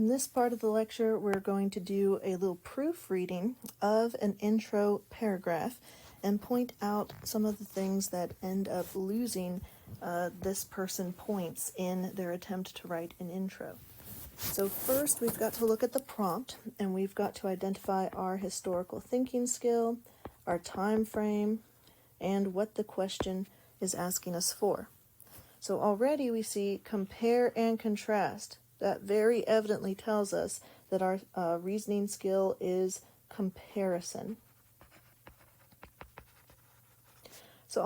In this part of the lecture, we're going to do a little proofreading of an intro paragraph and point out some of the things that end up losing this person points in their attempt to write an intro. So first, we've got to look at the prompt, and we've got to identify our historical thinking skill, our time frame, and what the question is asking us for. So already we see compare and contrast. That very evidently tells us that our reasoning skill is comparison. So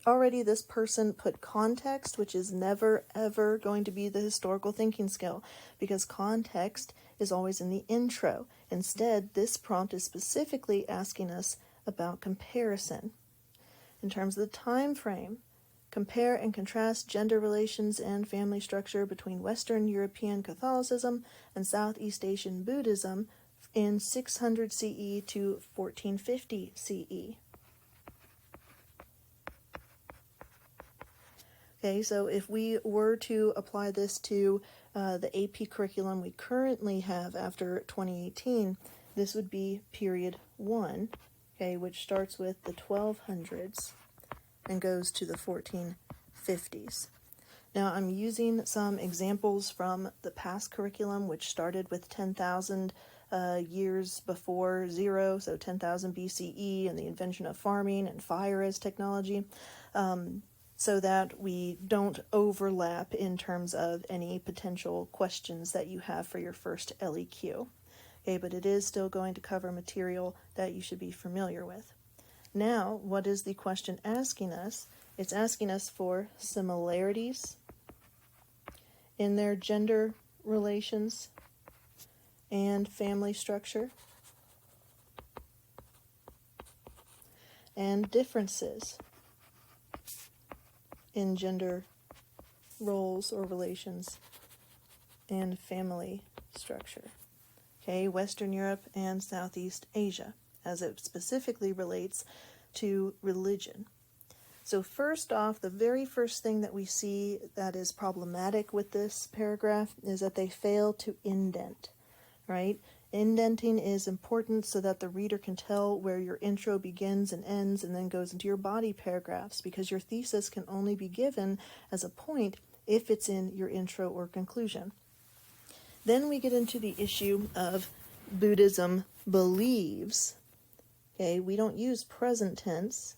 already this person put context, which is never ever going to be the historical thinking skill, because context is always in the intro. Instead, this prompt is specifically asking us about comparison. In terms of the time frame, compare and contrast gender relations and family structure between Western European Catholicism and Southeast Asian Buddhism in 600 CE to 1450 CE. Okay, so if we were to apply this to the AP curriculum we currently have after 2018, this would be period 1, okay, which starts with the 1200s and goes to the 1450s. Now, I'm using some examples from the past curriculum, which started with 10,000 years before zero, so 10,000 BCE, and the invention of farming and fire as technology, so that we don't overlap in terms of any potential questions that you have for your first LEQ. Okay, but it is still going to cover material that you should be familiar with. Now, what is the question asking us? It's asking us for similarities in their gender relations and family structure, and differences in gender roles or relations and family structure. Okay, Western Europe and Southeast Asia, as it specifically relates to religion. So first off, the very first thing that we see that is problematic with this paragraph is that they fail to indent, right? Indenting is important so that the reader can tell where your intro begins and ends and then goes into your body paragraphs, because your thesis can only be given as a point if it's in your intro or conclusion. Then we get into the issue of Buddhism believes. Okay, we don't use present tense.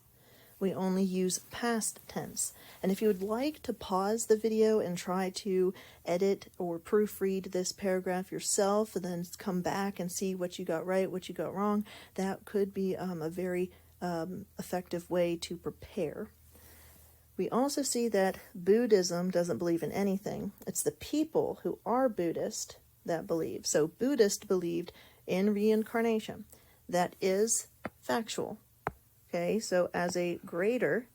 We only use past tense. And if you would like to pause the video and try to edit or proofread this paragraph yourself and then come back and see what you got right, what you got wrong, that could be a very effective way to prepare. We also see that Buddhism doesn't believe in anything. It's the people who are Buddhist that believe. So Buddhist believed in reincarnation. That is factual. Okay, so as a grader,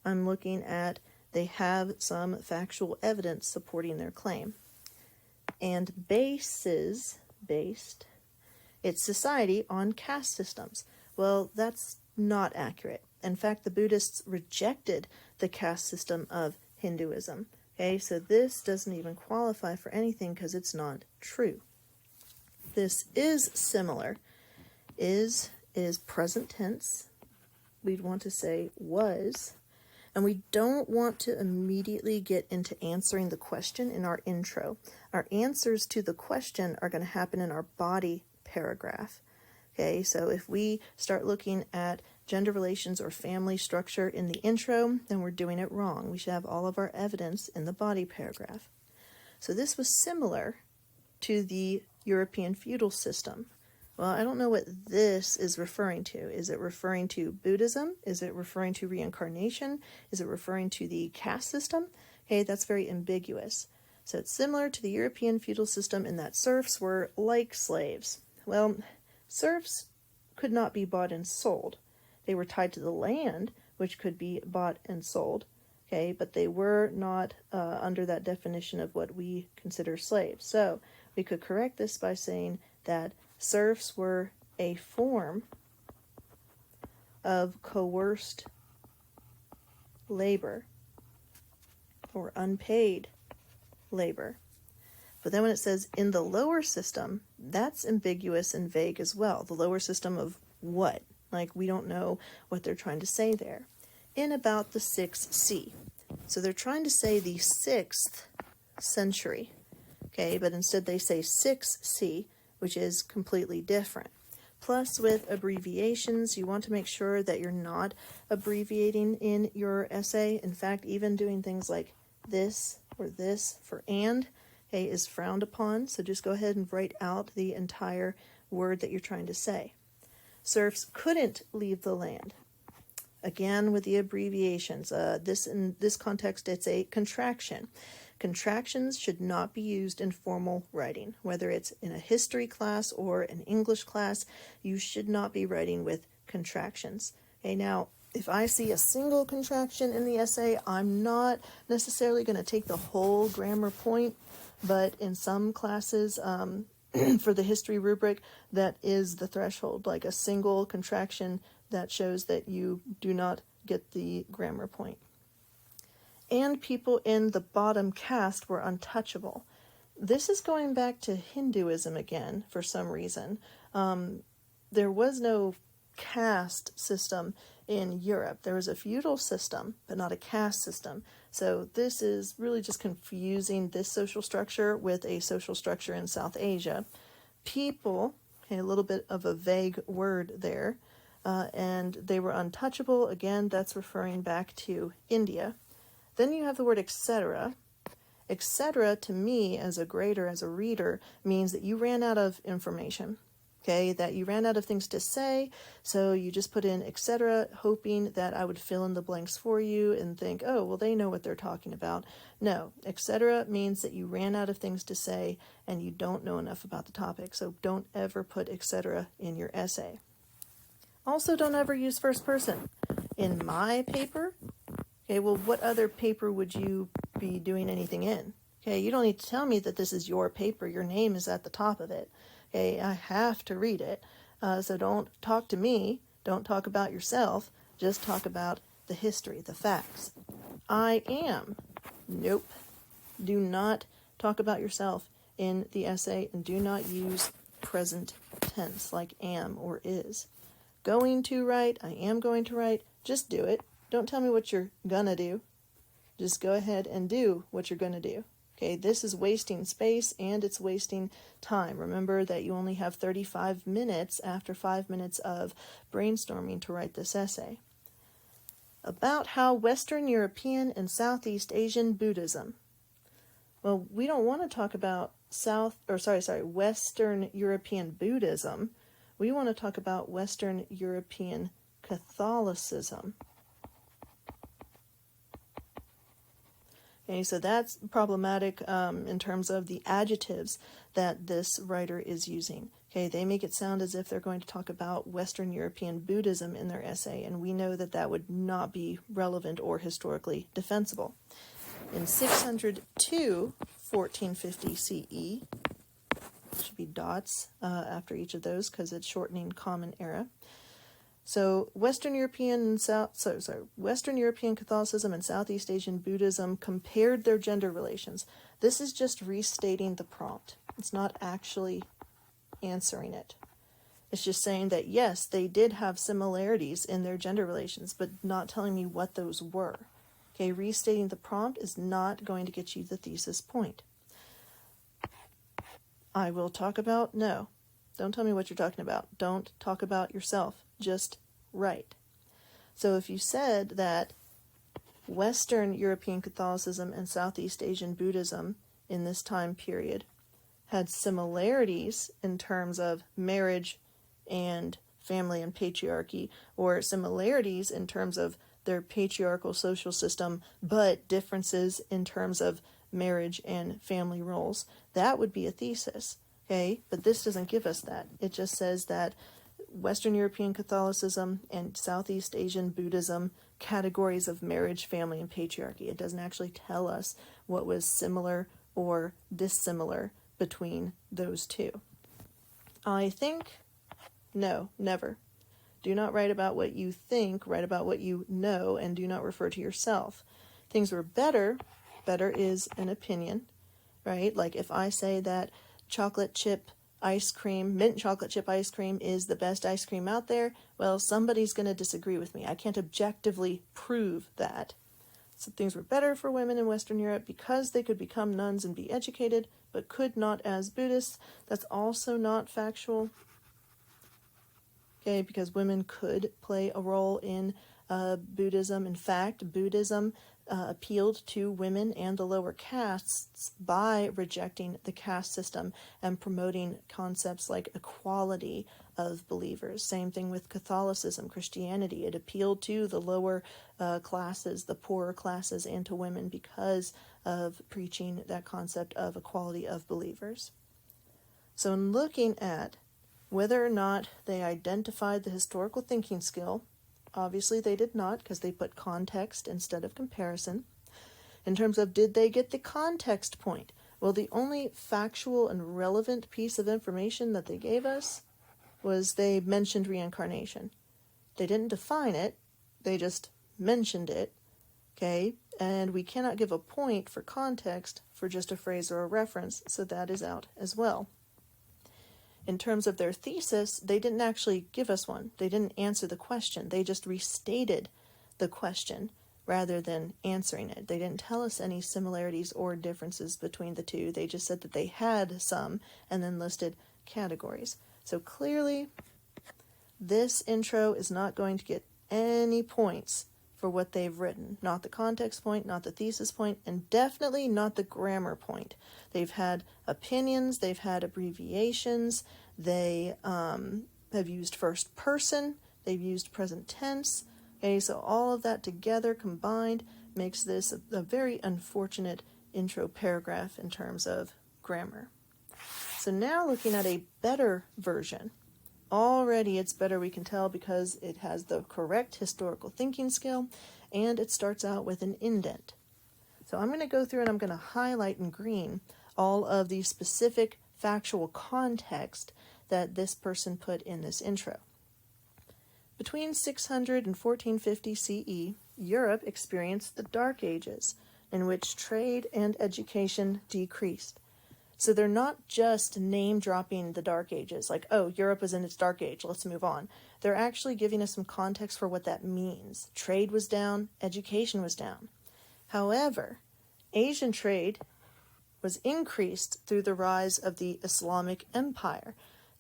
I'm looking at they have some factual evidence supporting their claim. And based, it's society on caste systems. Well, that's not accurate. In fact, the Buddhists rejected the caste system of Hinduism. Okay, so this doesn't even qualify for anything because it's not true. This is similar. Is present tense. We'd want to say was, and we don't want to immediately get into answering the question in our intro. Our answers to the question are going to happen in our body paragraph. Okay, so if we start looking at gender relations or family structure in the intro, then we're doing it wrong. We should have all of our evidence in the body paragraph. So this was similar to the European feudal system. Well, I don't know what this is referring to. Is it referring to Buddhism? Is it referring to reincarnation? Is it referring to the caste system? Okay, that's very ambiguous. So it's similar to the European feudal system in that serfs were like slaves. Well, serfs could not be bought and sold. They were tied to the land, which could be bought and sold. Okay, but they were not under that definition of what we consider slaves. So we could correct this by saying that serfs were a form of coerced labor or unpaid labor. But then when it says in the lower system, that's ambiguous and vague as well. The lower system of what? Like, we don't know what they're trying to say there. In about the 6th C. So they're trying to say the 6th century, okay, but instead they say 6th C, which is completely different. Plus, with abbreviations, you want to make sure that you're not abbreviating in your essay. In fact, even doing things like this or this for and, okay, is frowned upon. So just go ahead and write out the entire word that you're trying to say. Serfs couldn't leave the land. Again, with the abbreviations, in this context, it's a contraction. Contractions should not be used in formal writing. Whether it's in a history class or an English class, you should not be writing with contractions. Okay, now, if I see a single contraction in the essay, I'm not necessarily going to take the whole grammar point, but in some classes, for the history rubric, that is the threshold, like a single contraction that shows that you do not get the grammar point. And people in the bottom caste were untouchable. This is going back to Hinduism again for some reason. There was no caste system in Europe. There was a feudal system, but not a caste system. So this is really just confusing this social structure with a social structure in South Asia. People, okay, a little bit of a vague word there, and they were untouchable. Again, that's referring back to India. Then you have the word etc. Etc. to me, as a grader, as a reader, means that you ran out of information. Okay, that you ran out of things to say, so you just put in etc., hoping that I would fill in the blanks for you and think, oh, well, they know what they're talking about. No, etc. means that you ran out of things to say and you don't know enough about the topic, so don't ever put etc. in your essay. Also, don't ever use first person. In my paper, okay, well, what other paper would you be doing anything in? Okay, you don't need to tell me that this is your paper. Your name is at the top of it. Okay, I have to read it. So don't talk to me. Don't talk about yourself. Just talk about the history, the facts. I am. Nope. Do not talk about yourself in the essay, and do not use present tense like am or is. Going to write, I am going to write. Just do it. Don't tell me what you're gonna do. Just go ahead and do what you're gonna do. Okay, this is wasting space and it's wasting time. Remember that you only have 35 minutes after 5 minutes of brainstorming to write this essay. About how Western European and Southeast Asian Buddhism. Well, we don't want to talk about Western European Buddhism. We want to talk about Western European Catholicism. Okay, so that's problematic in terms of the adjectives that this writer is using. Okay, they make it sound as if they're going to talk about Western European Buddhism in their essay, and we know that that would not be relevant or historically defensible. In 602, 1450 CE, should be dots after each of those because it's shortening Common Era. So Western European Catholicism and Southeast Asian Buddhism compared their gender relations. This is just restating the prompt. It's not actually answering it. It's just saying that, yes, they did have similarities in their gender relations, but not telling me what those were. Okay, restating the prompt is not going to get you the thesis point. I will talk about, no. Don't tell me what you're talking about. Don't talk about yourself. Just write. So if you said that Western European Catholicism and Southeast Asian Buddhism in this time period had similarities in terms of marriage and family and patriarchy, or similarities in terms of their patriarchal social system, but differences in terms of marriage and family roles, that would be a thesis. Okay, but this doesn't give us that. It just says that Western European Catholicism and Southeast Asian Buddhism categories of marriage, family, and patriarchy. It doesn't actually tell us what was similar or dissimilar between those two. I think, no, never. Do not write about what you think, write about what you know, and do not refer to yourself. Things were better. Better is an opinion. right? Like if I say that chocolate chip ice cream, mint chocolate chip ice cream is the best ice cream out there, well, somebody's going to disagree with me. I can't objectively prove that. So things were better for women in Western Europe because they could become nuns and be educated, but could not as Buddhists. That's also not factual. Okay, because women could play a role in Buddhism. In fact, Buddhism appealed to women and the lower castes by rejecting the caste system and promoting concepts like equality of believers. Same thing with Catholicism, Christianity. It appealed to the lower classes, the poorer classes, and to women because of preaching that concept of equality of believers. So in looking at whether or not they identified the historical thinking skill, obviously they did not because they put context instead of comparison. In terms of did they get the context point? Well, the only factual and relevant piece of information that they gave us was they mentioned reincarnation. They didn't define it, they just mentioned it, okay? And we cannot give a point for context for just a phrase or a reference, so that is out as well. In terms of their thesis, they didn't actually give us one. They didn't answer the question. They just restated the question rather than answering it. They didn't tell us any similarities or differences between the two. They just said that they had some and then listed categories. So clearly, this intro is not going to get any points for what they've written. Not the context point, not the thesis point, and definitely not the grammar point. They've had opinions, they've had abbreviations, they have used first person, they've used present tense. Okay, so all of that together combined makes this a very unfortunate intro paragraph in terms of grammar. So now looking at a better version. Already it's better, we can tell, because it has the correct historical thinking skill and it starts out with an indent. So I'm going to go through and I'm going to highlight in green all of the specific factual context that this person put in this intro. Between 600 and 1450 CE, Europe experienced the Dark Ages, in which trade and education decreased. So they're not just name-dropping the Dark Ages, like, oh, Europe is in its Dark Age, let's move on. They're actually giving us some context for what that means. Trade was down, education was down. However, Asian trade was increased through the rise of the Islamic Empire.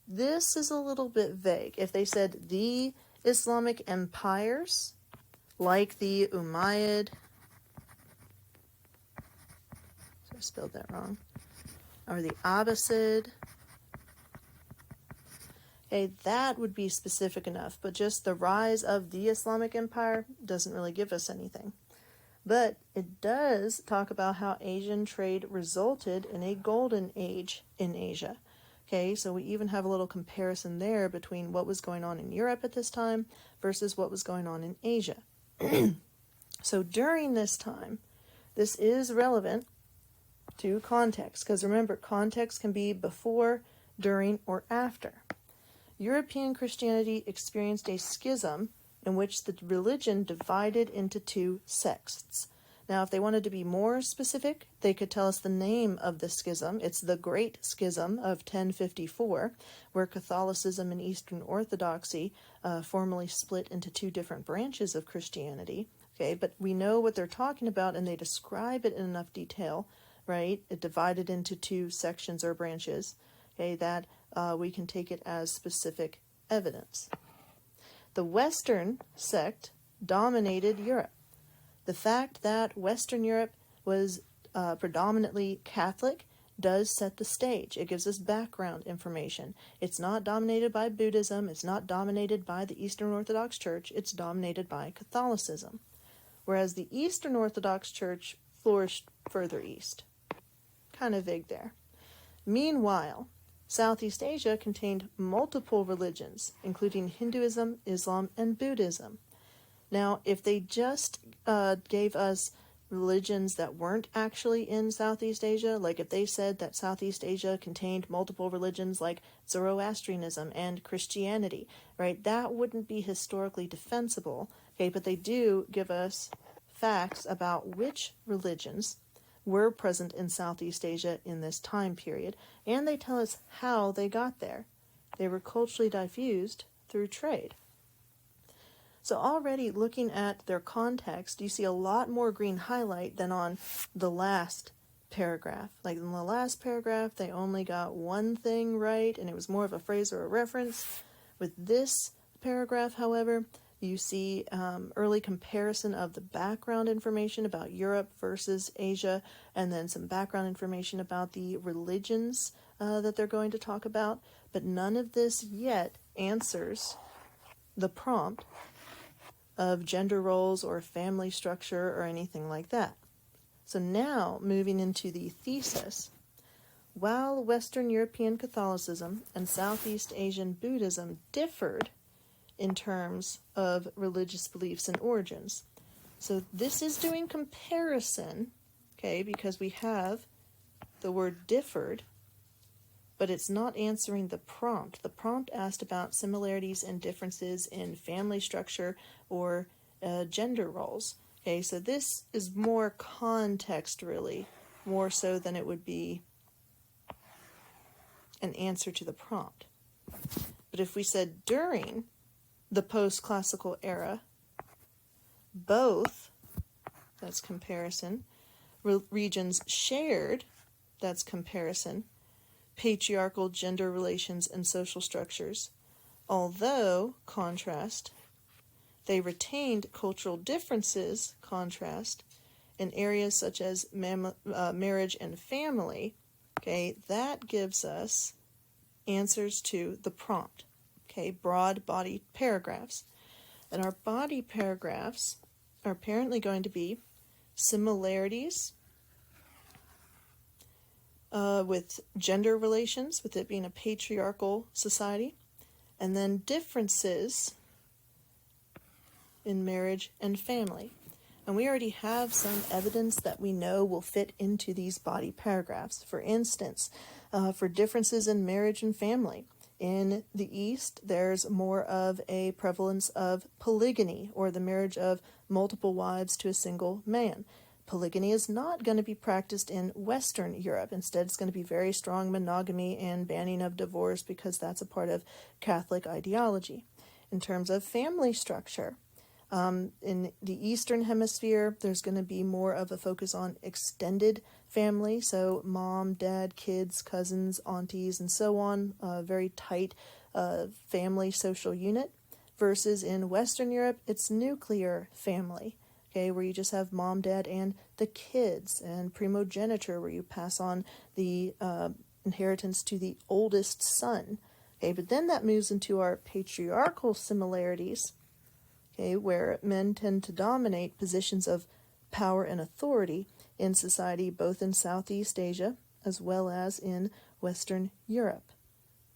This is a little bit vague. If they said the Islamic empires, like the Umayyad, so I spelled that wrong, or the Abbasid, okay, that would be specific enough, but just the rise of the Islamic Empire doesn't really give us anything. But it does talk about how Asian trade resulted in a golden age in Asia. Okay, so we even have a little comparison there between what was going on in Europe at this time versus what was going on in Asia. So during this time, this is relevant to context, because remember, context can be before, during, or after. European Christianity experienced a schism in which the religion divided into two sects. Now, if they wanted to be more specific, they could tell us the name of the schism. It's the Great Schism of 1054, where Catholicism and Eastern Orthodoxy formally split into two different branches of Christianity. Okay, but we know what they're talking about, and they describe it in enough detail, right? It divided into two sections or branches, okay, that we can take it as specific evidence. The Western sect dominated Europe. The fact that Western Europe was predominantly Catholic does set the stage. It gives us background information. It's not dominated by Buddhism. It's not dominated by the Eastern Orthodox Church. It's dominated by Catholicism. Whereas the Eastern Orthodox Church flourished further east. Kind of vague there. Meanwhile, Southeast Asia contained multiple religions, including Hinduism, Islam, and Buddhism. Now, if they just gave us religions that weren't actually in Southeast Asia, like if they said that Southeast Asia contained multiple religions like Zoroastrianism and Christianity, right, that wouldn't be historically defensible, okay, but they do give us facts about which religions were present in Southeast Asia in this time period, and they tell us how they got there. They were culturally diffused through trade. So already looking at their context, you see a lot more green highlight than on the last paragraph. Like in the last paragraph, they only got one thing right, and it was more of a phrase or a reference. With this paragraph, however, you see early comparison of the background information about Europe versus Asia, and then some background information about the religions that they're going to talk about. But none of this yet answers the prompt of gender roles or family structure or anything like that. So now, moving into the thesis, while Western European Catholicism and Southeast Asian Buddhism differed in terms of religious beliefs and origins. So this is doing comparison, okay, because we have the word differed, but it's not answering the prompt. The prompt asked about similarities and differences in family structure or gender roles. Okay, so this is more context, really, more so than it would be an answer to the prompt. But if we said during the post-classical era, both, that's comparison, regions shared, that's comparison, patriarchal gender relations and social structures, although, contrast, they retained cultural differences, contrast, in areas such as marriage and family, okay, that gives us answers to the prompt, okay, broad body paragraphs. And our body paragraphs are apparently going to be similarities with gender relations, with it being a patriarchal society, and then differences in marriage and family. And we already have some evidence that we know will fit into these body paragraphs. For instance, for differences in marriage and family. In the East, there's more of a prevalence of polygyny, or the marriage of multiple wives to a single man. Polygyny is not going to be practiced in Western Europe. Instead, it's going to be very strong monogamy and banning of divorce, because that's a part of Catholic ideology. In terms of family structure, in the Eastern Hemisphere, there's going to be more of a focus on extended family, so mom, dad, kids, cousins, aunties, and so on, a very tight family social unit, versus in Western Europe, it's nuclear family, okay, where you just have mom, dad, and the kids, and primogeniture, where you pass on the inheritance to the oldest son. Okay, but then that moves into our patriarchal similarities, okay, where men tend to dominate positions of power and authority in society, both in Southeast Asia as well as in Western Europe.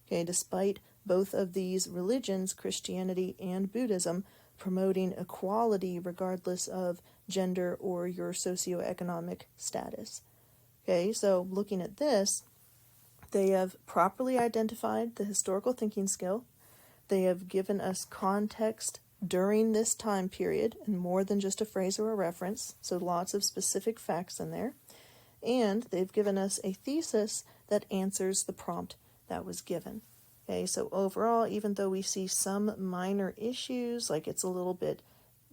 Okay, despite both of these religions, Christianity and Buddhism, promoting equality regardless of gender or your socioeconomic status. Okay, so looking at this, they have properly identified the historical thinking skill. They have given us context during this time period, and more than just a phrase or a reference, so lots of specific facts in there. And they've given us a thesis that answers the prompt that was given. Okay, so overall, even though we see some minor issues, like it's a little bit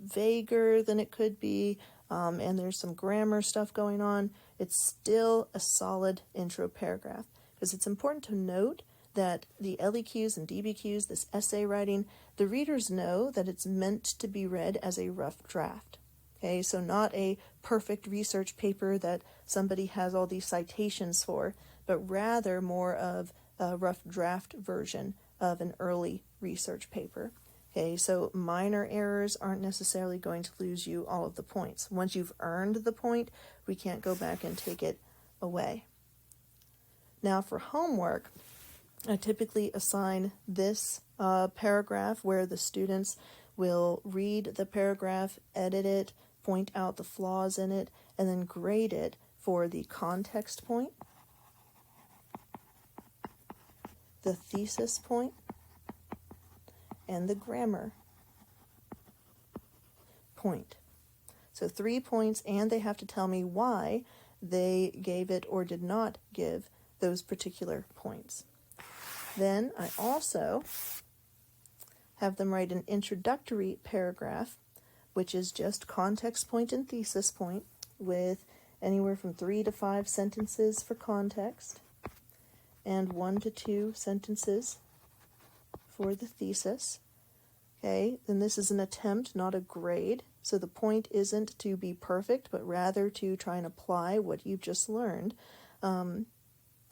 vaguer than it could be, and there's some grammar stuff going on, it's still a solid intro paragraph. Because it's important to note that the LEQs and DBQs, this essay writing, the readers know that it's meant to be read as a rough draft. Okay, so not a perfect research paper that somebody has all these citations for, but rather more of a rough draft version of an early research paper. Okay, so minor errors aren't necessarily going to lose you all of the points. Once you've earned the point, we can't go back and take it away. Now for homework, I typically assign this paragraph where the students will read the paragraph, edit it, point out the flaws in it, and then grade it for the context point, the thesis point, and the grammar point. So 3 points, and they have to tell me why they gave it or did not give those particular points. Then I also have them write an introductory paragraph, which is just context point and thesis point, with anywhere from 3 to 5 sentences for context and 1 to 2 sentences for the thesis. Okay, then this is an attempt, not a grade. So the point isn't to be perfect, but rather to try and apply what you've just learned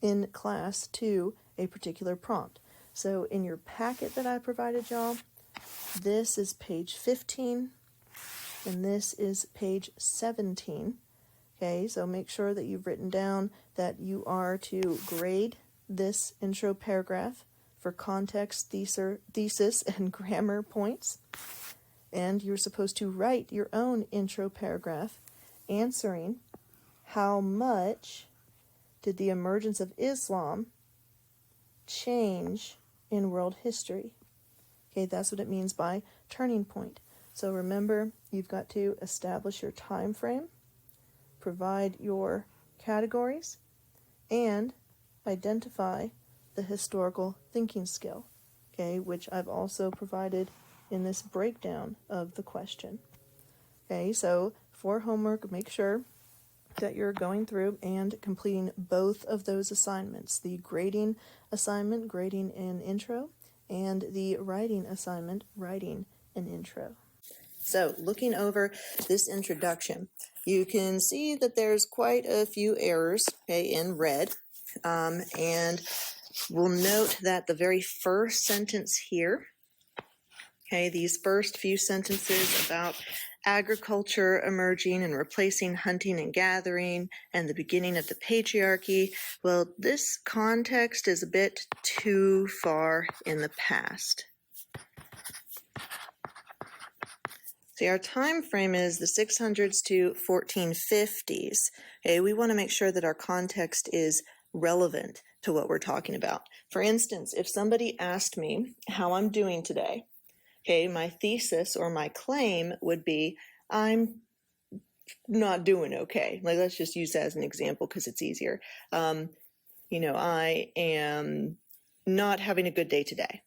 in class to a particular prompt. So in your packet that I provided y'all, this is page 15, and this is page 17. Okay, so make sure that you've written down that you are to grade this intro paragraph for context, thesis, and grammar points. And you're supposed to write your own intro paragraph answering how much did the emergence of Islam change in world history. Okay, that's what it means by turning point. So remember, you've got to establish your time frame, provide your categories, and identify the historical thinking skill, okay, which I've also provided in this breakdown of the question. Okay, so for homework, make sure that you're going through and completing both of those assignments, the grading assignment, grading an intro, and the writing assignment, writing an intro. So looking over this introduction, you can see that there's quite a few errors, okay, in red, and we'll note that the very first sentence here, okay, these first few sentences about agriculture emerging and replacing hunting and gathering and the beginning of the patriarchy, well, this context is a bit too far in the past. See, our time frame is the 600s to 1450s. Okay, we want to make sure that our context is relevant to what we're talking about. For instance, if somebody asked me how I'm doing today, okay, my thesis or my claim would be, I'm not doing okay. Like, let's just use that as an example because it's easier. I am not having a good day today.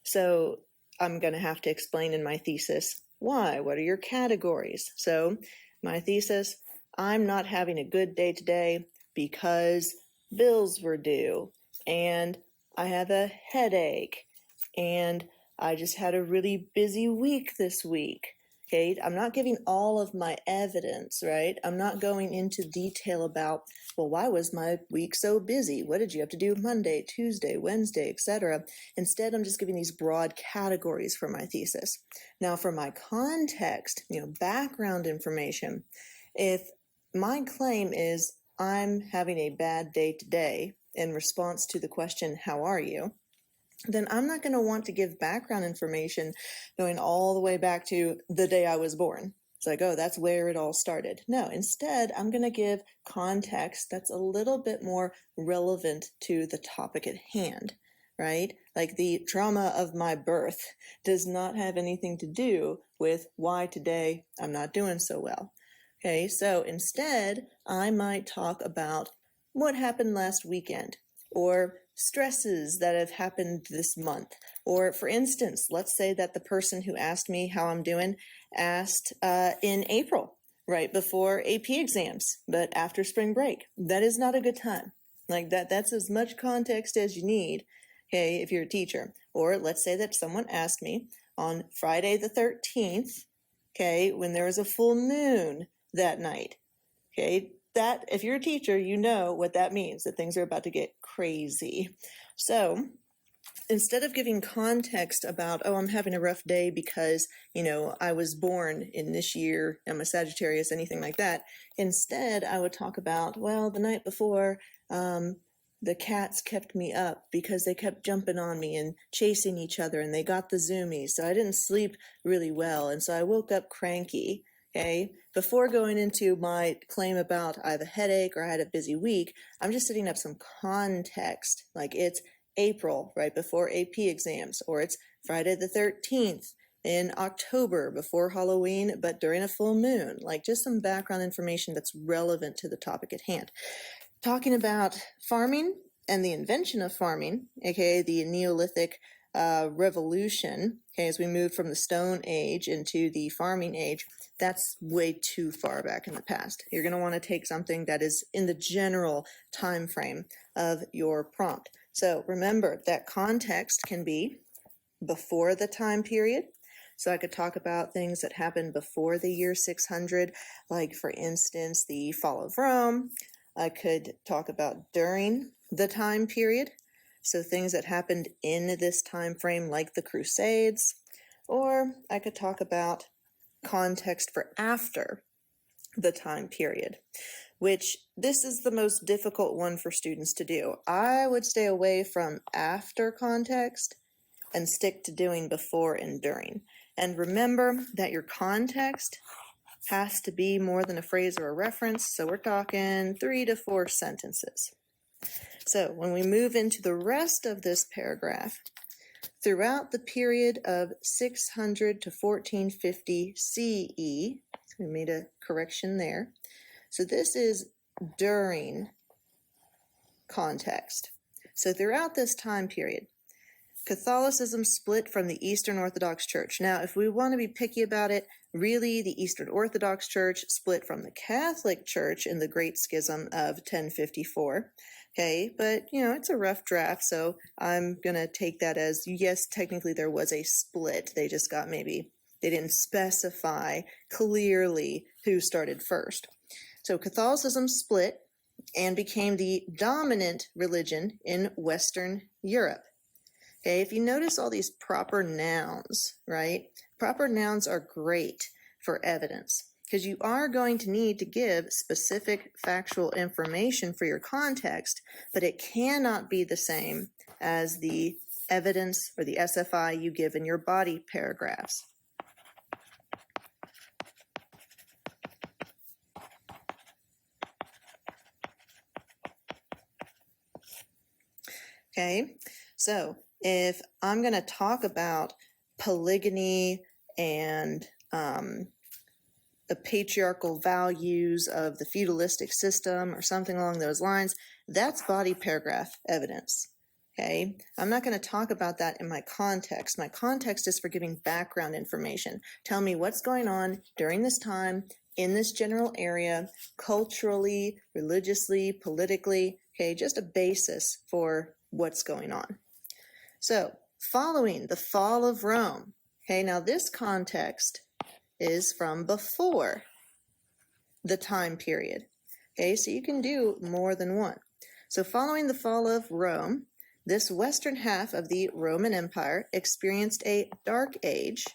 So I'm going to have to explain in my thesis why. What are your categories? So my thesis, I'm not having a good day today because bills were due, and I have a headache, and I just had a really busy week this week. Okay, I'm not giving all of my evidence, right? I'm not going into detail about, well, why was my week so busy? What did you have to do Monday, Tuesday, Wednesday, etc.? Instead, I'm just giving these broad categories for my thesis. Now, for my context, background information, if my claim is I'm having a bad day today in response to the question, how are you? Then I'm not going to want to give background information going all the way back to the day I was born. It's like, oh, that's where it all started. No, instead, I'm going to give context that's a little bit more relevant to the topic at hand, right? Like the trauma of my birth does not have anything to do with why today I'm not doing so well. Okay, so instead, I might talk about what happened last weekend, or stresses that have happened this month. Or for instance, let's say that the person who asked me how I'm doing asked in April, right before AP exams, but after spring break. That is not a good time. Like that's as much context as you need, okay, if you're a teacher. Or let's say that someone asked me on Friday the 13th, okay, when there was a full moon that night, okay, that if you're a teacher, you know what that means, that things are about to get crazy. So instead of giving context about, oh, I'm having a rough day because, I was born in this year, I'm a Sagittarius, anything like that, instead I would talk about, well, the night before, the cats kept me up because they kept jumping on me and chasing each other, and they got the zoomies, so I didn't sleep really well, and so I woke up cranky. Okay, before going into my claim about I have a headache or I had a busy week, I'm just setting up some context. Like it's April, right before AP exams, or it's Friday the 13th, in October before Halloween, but during a full moon, like just some background information that's relevant to the topic at hand. Talking about farming and the invention of farming, aka the Neolithic revolution, okay, as we move from the Stone Age into the farming age, that's way too far back in the past. You're going to want to take something that is in the general time frame of your prompt. So remember that context can be before the time period. So I could talk about things that happened before the year 600, like for instance, the fall of Rome. I could talk about during the time period, so things that happened in this time frame like the Crusades, or I could talk about context for after the time period, which this is the most difficult one for students to do. I would stay away from after context and stick to doing before and during. And remember that your context has to be more than a phrase or a reference, so we're talking 3 to 4 sentences. So when we move into the rest of this paragraph, throughout the period of 600 to 1450 CE, so we made a correction there. So this is during context. So throughout this time period, Catholicism split from the Eastern Orthodox Church. Now, if we want to be picky about it, really the Eastern Orthodox Church split from the Catholic Church in the Great Schism of 1054. Okay, but it's a rough draft, so I'm going to take that as, yes, technically there was a split. They just got they didn't specify clearly who started first. So Catholicism split and became the dominant religion in Western Europe. Okay, if you notice all these proper nouns, right? Proper nouns are great for evidence because you are going to need to give specific factual information for your context, but it cannot be the same as the evidence or the SFI you give in your body paragraphs. Okay, so if I'm going to talk about polygyny and the patriarchal values of the feudalistic system or something along those lines, that's body paragraph evidence. Okay, I'm not going to talk about that in my context. My context is for giving background information. Tell me what's going on during this time in this general area, culturally, religiously, politically, okay, just a basis for what's going on. So, following the fall of Rome, okay, now this context is from before the time period. Okay, so you can do more than one. So, following the fall of Rome, this western half of the Roman Empire experienced a dark age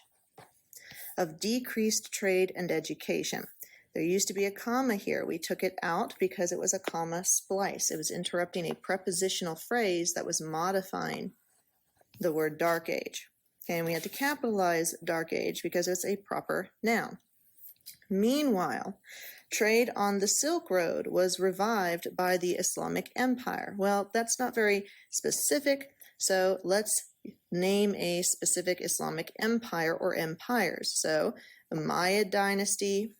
of decreased trade and education. There used to be a comma here. We took it out because it was a comma splice. It was interrupting a prepositional phrase that was modifying the word dark age. Okay, and we had to capitalize dark age because it's a proper noun. Meanwhile, trade on the Silk Road was revived by the Islamic Empire. Well, that's not very specific, so let's name a specific Islamic empire or empires. So, the Maya dynasty,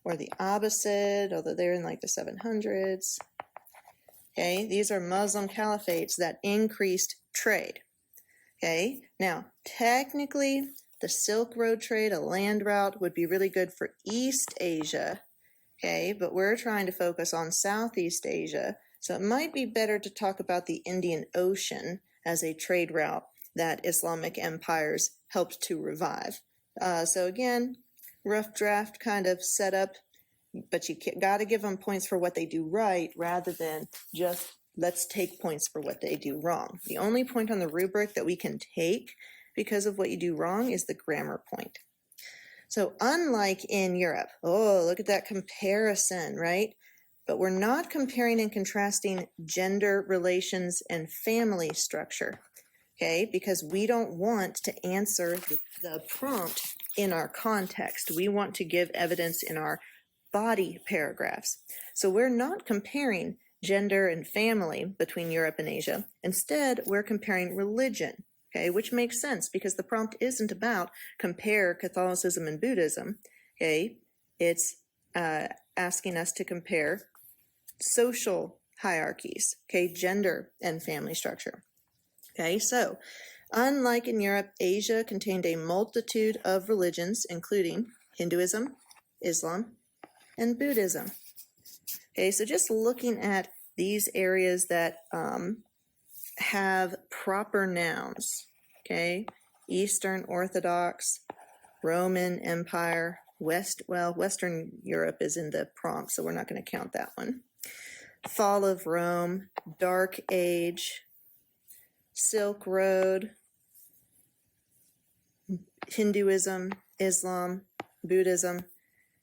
or the Abbasid, although they're in like the 700s. Okay, these are Muslim caliphates that increased trade. Okay, now technically the Silk Road trade, a land route, would be really good for East Asia. Okay, but we're trying to focus on Southeast Asia, so it might be better to talk about the Indian Ocean as a trade route that Islamic empires helped to revive. So again, rough draft kind of setup, but you got to give them points for what they do right rather than just let's take points for what they do wrong. The only point on the rubric that we can take because of what you do wrong is the grammar point. So unlike in Europe, oh, look at that comparison, right? But we're not comparing and contrasting gender relations and family structure, okay? Because we don't want to answer the prompt in our context. We want to give evidence in our body paragraphs. So we're not comparing gender and family between Europe and Asia. Instead, we're comparing religion, okay, which makes sense because the prompt isn't about compare Catholicism and Buddhism, okay? It's asking us to compare social hierarchies, okay, gender and family structure. Okay, so unlike in Europe, Asia contained a multitude of religions, including Hinduism, Islam, and Buddhism. Okay, so just looking at these areas that have proper nouns, okay, Eastern Orthodox, Roman Empire, Western Europe is in the prompt, so we're not going to count that one. Fall of Rome, Dark Age, Silk Road, Hinduism, Islam, Buddhism.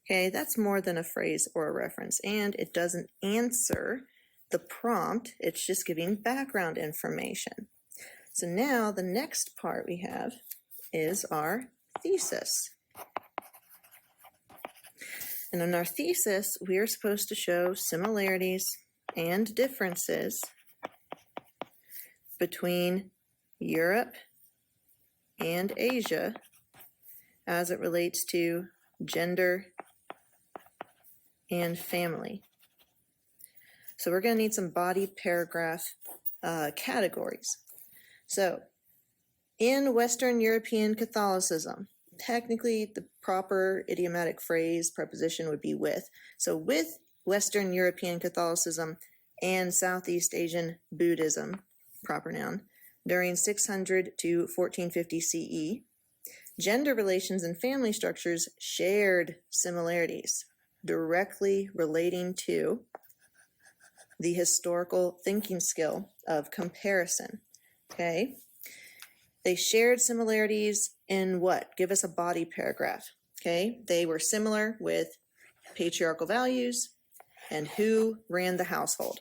Okay, that's more than a phrase or a reference, and it doesn't answer the prompt, it's just giving background information. So now the next part we have is our thesis. And in our thesis, we are supposed to show similarities and differences between Europe and Asia as it relates to gender and family. So we're going to need some body paragraph categories. So in Western European Catholicism, technically the proper idiomatic phrase preposition would be with. So with Western European Catholicism and Southeast Asian Buddhism, proper noun, during 600 to 1450 CE, gender relations and family structures shared similarities directly relating to the historical thinking skill of comparison, okay? They shared similarities in what? Give us a body paragraph, okay? They were similar with patriarchal values and who ran the household.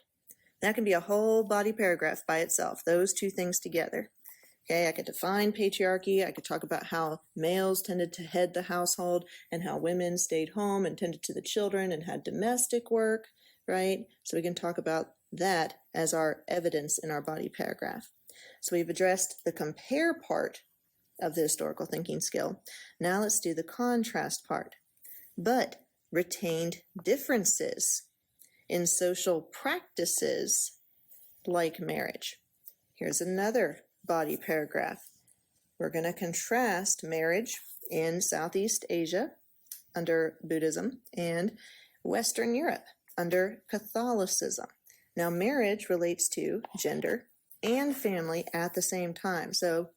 That can be a whole body paragraph by itself, those two things together. Okay, I could define patriarchy, I could talk about how males tended to head the household and how women stayed home and tended to the children and had domestic work, right? So we can talk about that as our evidence in our body paragraph. So we've addressed the compare part of the historical thinking skill. Now let's do the contrast part. But retained differences in social practices like marriage. Here's another body paragraph. We're going to contrast marriage in Southeast Asia under Buddhism and Western Europe under Catholicism. Now, marriage relates to gender and family at the same time. So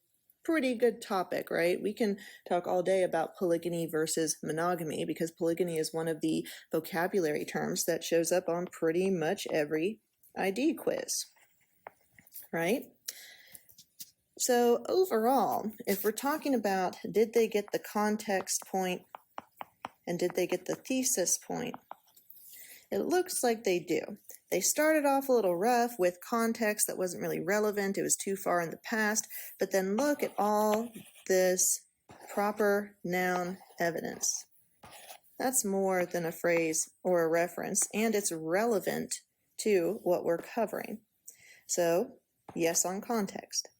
pretty good topic, right? We can talk all day about polygyny versus monogamy because polygyny is one of the vocabulary terms that shows up on pretty much every ID quiz, right? So overall, if we're talking about did they get the context point and did they get the thesis point, it looks like they do. They started off a little rough with context that wasn't really relevant. It was too far in the past. But then look at all this proper noun evidence. That's more than a phrase or a reference, and it's relevant to what we're covering. So, yes on context.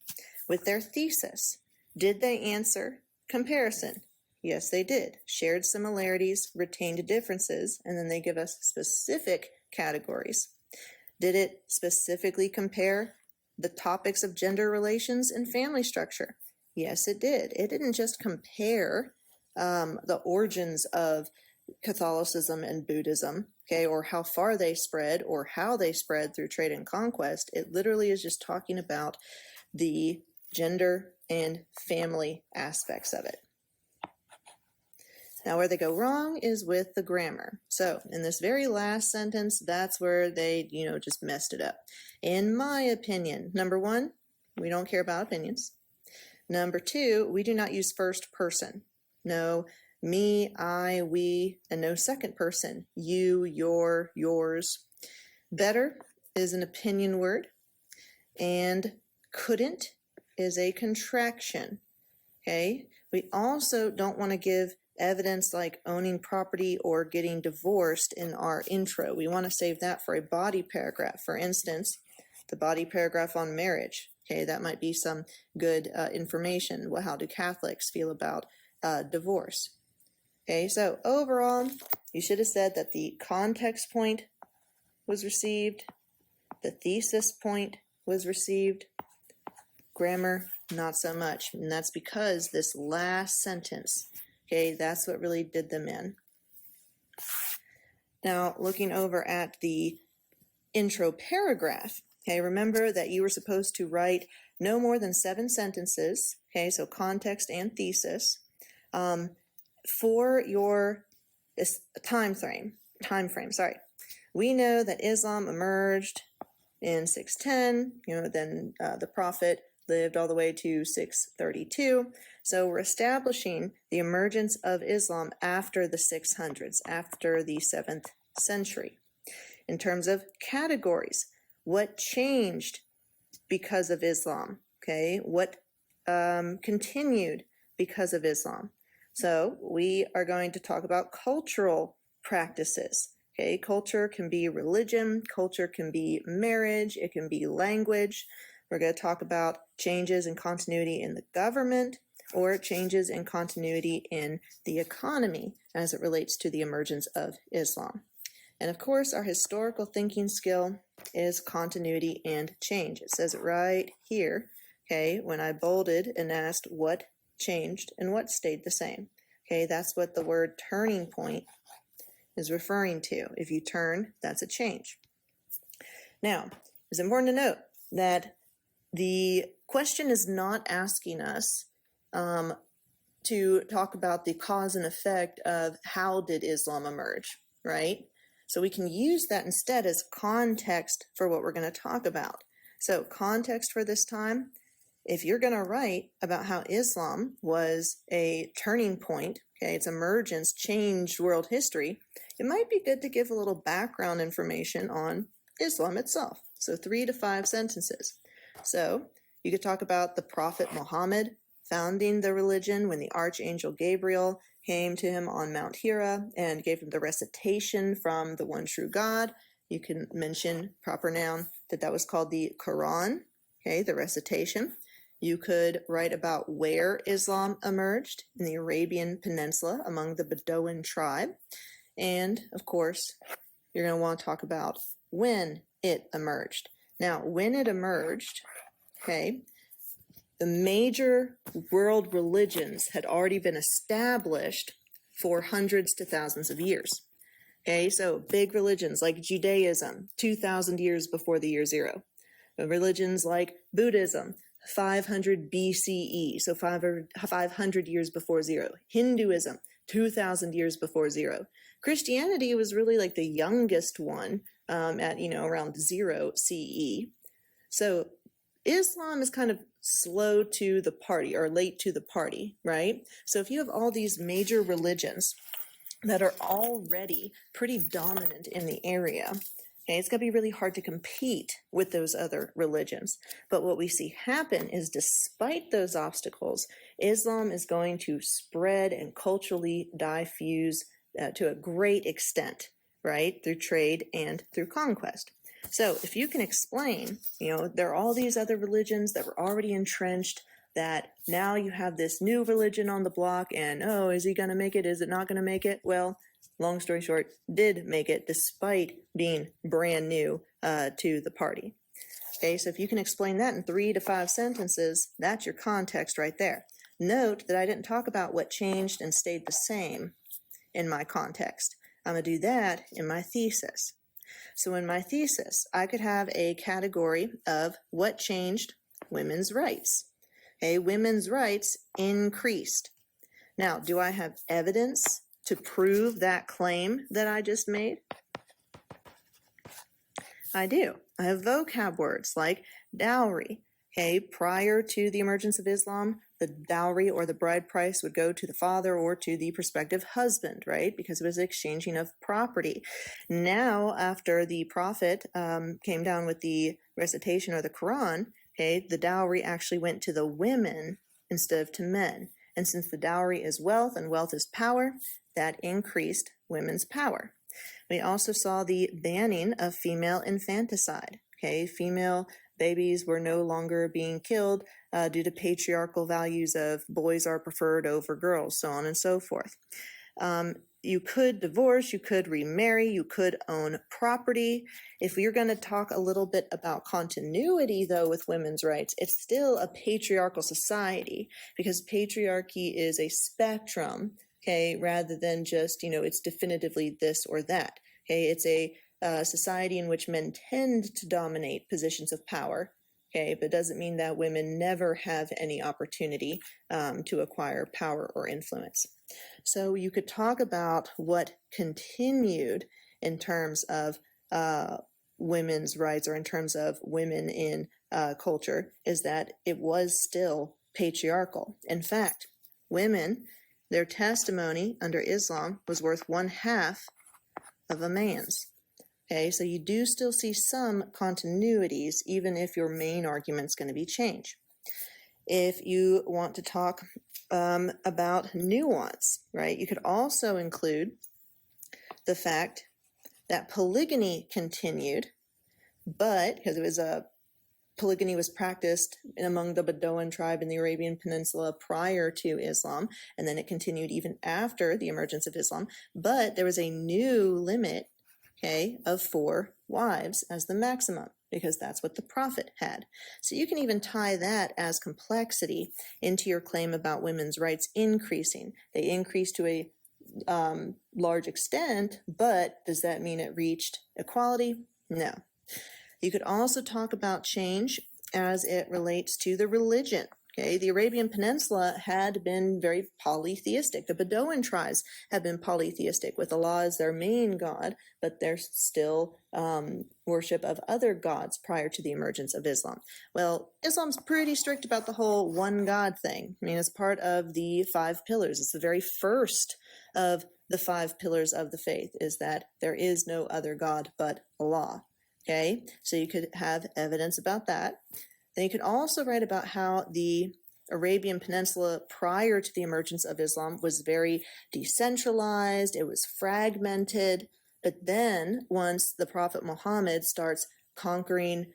With their thesis, did they answer comparison? Yes, they did. Shared similarities, retained differences, and then they give us specific categories. Did it specifically compare the topics of gender relations and family structure? Yes, it did. It didn't just compare the origins of Catholicism and Buddhism, okay, or how far they spread or how they spread through trade and conquest. It literally is just talking about the gender and family aspects of it. Now, where they go wrong is with the grammar. So, in this very last sentence, that's where they, just messed it up. In my opinion, number one, we don't care about opinions. Number two, we do not use first person. No me, I, we, and no second person. You, your, yours. Better is an opinion word, and couldn't is a contraction. Okay? We also don't want to give evidence like owning property or getting divorced in our intro. We want to save that for a body paragraph. For instance, the body paragraph on marriage. Okay, that might be some good information. Well, how do Catholics feel about divorce? Okay, so overall, you should have said that the context point was received, the thesis point was received, grammar, not so much. And that's because this last sentence, okay, that's what really did them in. Now, looking over at the intro paragraph, okay, remember that you were supposed to write no more than 7 sentences, okay, so context and thesis, for your time frame. We know that Islam emerged in 610, then the Prophet lived all the way to 632. So we're establishing the emergence of Islam after the 600s, after the 7th century. In terms of categories, what changed because of Islam? Okay, what continued because of Islam? So we are going to talk about cultural practices. Okay, culture can be religion, culture can be marriage, it can be language. We're going to talk about changes in continuity in the government or changes in continuity in the economy as it relates to the emergence of Islam. And of course, our historical thinking skill is continuity and change. It says it right here, okay, when I bolded and asked what changed and what stayed the same. Okay, that's what the word turning point is referring to. If you turn, that's a change. Now, it's important to note that the question is not asking us to talk about the cause and effect of how did Islam emerge, right? So we can use that instead as context for what we're going to talk about. So context for this time, if you're going to write about how Islam was a turning point, okay, its emergence changed world history, it might be good to give a little background information on Islam itself. So 3 to 5 sentences. So you could talk about the Prophet Muhammad founding the religion when the Archangel Gabriel came to him on Mount Hira and gave him the recitation from the one true God. You can mention, proper noun, that was called the Quran, okay, the recitation. You could write about where Islam emerged in the Arabian Peninsula among the Bedouin tribe. And, of course, you're going to want to talk about when it emerged. Now, when it emerged, okay, the major world religions had already been established for hundreds to thousands of years. Okay, so big religions like Judaism, 2,000 years before the year 0. Religions like Buddhism, 500 BCE, so 500 years before 0. Hinduism, 2,000 years before 0. Christianity was really like the youngest one at, around 0 CE. So Islam is kind of slow to the party or late to the party, right? So if you have all these major religions that are already pretty dominant in the area, okay, it's going to be really hard to compete with those other religions. But what we see happen is despite those obstacles, Islam is going to spread and culturally diffuse to a great extent, right, through trade and through conquest. So if you can explain, there are all these other religions that were already entrenched, that now you have this new religion on the block and, oh, is he going to make it? Is it not going to make it? Well, long story short, did make it despite being brand new to the party. Okay, so if you can explain that in 3 to 5 sentences, that's your context right there. Note that I didn't talk about what changed and stayed the same in my context. I'm going to do that in my thesis. So in my thesis, I could have a category of what changed women's rights. Okay, women's rights increased. Now, do I have evidence to prove that claim that I just made? I do. I have vocab words like dowry. Okay, prior to the emergence of Islam, the dowry or the bride price would go to the father or to the prospective husband, right? Because it was exchanging of property. Now, after the Prophet came down with the recitation or the Quran, okay, the dowry actually went to the women instead of to men. And since the dowry is wealth and wealth is power, that increased women's power. We also saw the banning of female infanticide. Okay, female babies were no longer being killed due to patriarchal values of boys are preferred over girls, so on and so forth. You could divorce, you could remarry, you could own property. If we're going to talk a little bit about continuity, though, with women's rights, it's still a patriarchal society because patriarchy is a spectrum, okay, rather than just, it's definitively this or that. Okay, it's a society in which men tend to dominate positions of power, okay, but doesn't mean that women never have any opportunity to acquire power or influence. So you could talk about what continued in terms of women's rights or in terms of women in culture is that it was still patriarchal. In fact, women, their testimony under Islam was worth 1/2 of a man's. Okay, so you do still see some continuities, even if your main argument's going to be change. If you want to talk about nuance, right, you could also include the fact that polygyny continued, but because polygyny was practiced among the Bedouin tribe in the Arabian Peninsula prior to Islam, and then it continued even after the emergence of Islam, but there was a new limit, okay, of 4 wives as the maximum, because that's what the Prophet had. So you can even tie that as complexity into your claim about women's rights increasing. They increased to a large extent, but does that mean it reached equality? No. You could also talk about change as it relates to the religion. Okay, the Arabian Peninsula had been very polytheistic. The Bedouin tribes have been polytheistic, with Allah as their main god, but there's still worship of other gods prior to the emergence of Islam. Well, Islam's pretty strict about the whole one God thing. I mean, it's part of the 5 pillars. It's the very first of the 5 pillars of the faith, is that there is no other God but Allah. Okay, so you could have evidence about that. Then you could also write about how the Arabian Peninsula prior to the emergence of Islam was very decentralized, it was fragmented, but then once the Prophet Muhammad starts conquering,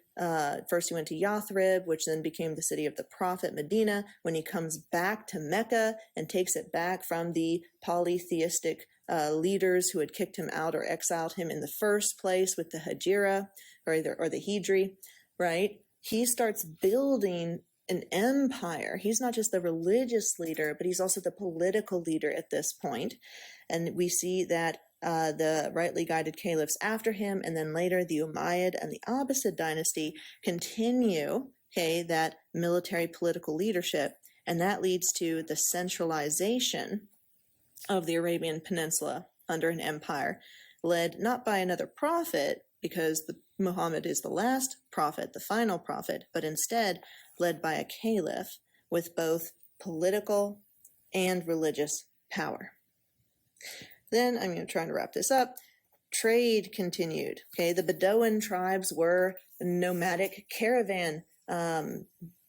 first he went to Yathrib, which then became the city of the Prophet, Medina. When he comes back to Mecca and takes it back from the polytheistic leaders who had kicked him out or exiled him in the first place with the Hijra or the Hijri, right? He starts building an empire. He's not just the religious leader, but he's also the political leader at this point. And we see that the rightly guided caliphs after him, and then later the Umayyad and the Abbasid dynasty continue, okay, that military political leadership, and that leads to the centralization of the Arabian Peninsula under an empire, led not by another prophet, because Muhammad is the last prophet, the final prophet, but instead led by a caliph with both political and religious power. Then, I'm trying to wrap this up. Trade continued. Okay, the Bedouin tribes were nomadic caravan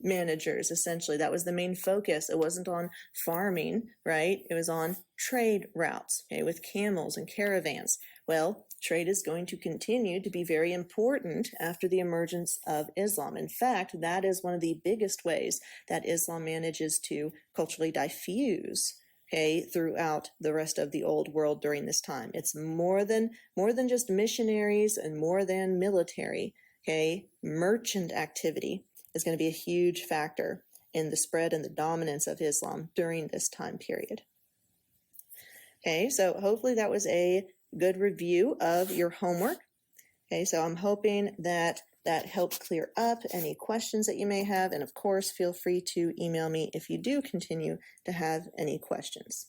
managers, essentially. That was the main focus. It wasn't on farming, right? It was on trade routes, okay, with camels and caravans. Well, trade is going to continue to be very important after the emergence of Islam. In fact, that is one of the biggest ways that Islam manages to culturally diffuse, okay, throughout the rest of the old world during this time. It's more than just missionaries and more than military, okay? Merchant activity is going to be a huge factor in the spread and the dominance of Islam during this time period. Okay, so hopefully that was a good review of your homework. Okay, so I'm hoping that that helped clear up any questions that you may have, and of course, feel free to email me if you do continue to have any questions.